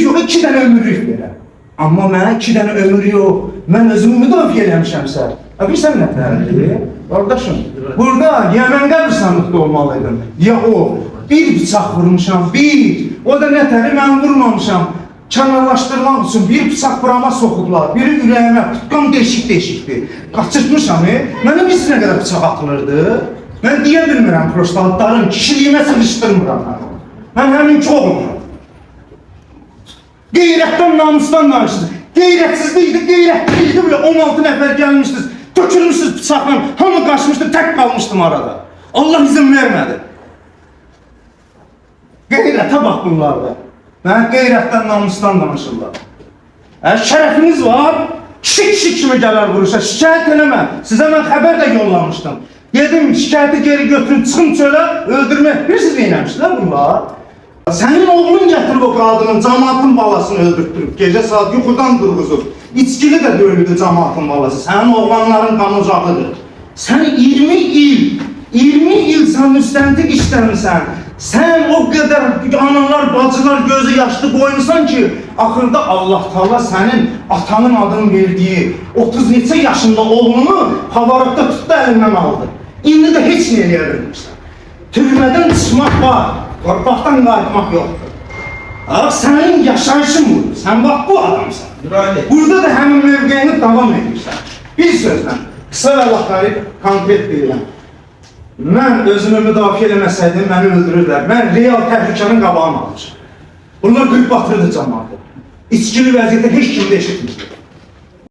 birlik yox, 2 dənə ömürlük verəm. Amma mənə 2 dənə ömür yox, mən özümü müdafiə eləmişəmsə. Bilirsən nə tərəfdir? Qardaşım, burada ya mən qəbristanlıqda olmalıydım, ya o. Bir bıçaq vurmuşam, bir. O da nə təri mən vurmamışam. Kənarlaşdırmaq üçün bir bıçaq burama soxublar, biri ürəyimə, tutqam deşik-deşikdir. Qaçırtmışam, mənə biz nə qədər bıçaq atılırdı. Mən deyə bilmirəm, prosta adların kişiliyimə sıxışdırmıram. Mən həmin ki olmuram. Qeyrətdən, namusdan danışdınız. Qeyrətsizlikdir, qeyrətliydi, belə 16 nəfər gəlmişdiniz, tökülmüşsünüz bıçaqla, hamı qaçmışdı, tək qalmışdım arada. Allah izin vermədi. Qeyrətə bax bunlarda. Mən qeyrətdən, namusdan danışırlar. Şərəfiniz var, kişi kimi gələr vuruşa, şikayət eləmə. Sizə mən xəbər də yollamışdım. Dedim, şikayəti geri götürün, çıxın çölə, öldürmək. Bilirsiniz neynəmişdilər bunlar? Sənin oğlun gətirib o qadının, cəmaatın balasını öldürtdürüb, gecə saat yuxudan durğuzub. İçkili də döyüldü cəmaatın balası, sənin oğlanların qanocağıdır. Sən 20 il sən müstəntiq işləmirsən. Sən o qədər analar, bacılar gözü yaşlı qoymusan ki, axırda Allah Taala sənin atanın adını verdiyi 30 neçə yaşında oğlunu havarıqda tutdu, əlindən aldı. İndi də heç nə eləyə bilmirsən. Türmədən çıxmaq var, qorxaqdan qayıtmaq yoxdur. Sənin yaşayışın budur, sən bax bu adamsan. Burada da həmin mövqeyini davam edirsən. Bir sözlə, qısa və laxarib konkret deyiləm. Mən özümü müdafiə eləməsəydim, məni öldürürlər. Mən real təhlükənin qabağını almışam. Bunlar qırıb batırdı cəmaatı. İçkili vəziyyətdə heç kim də eşitmirdi.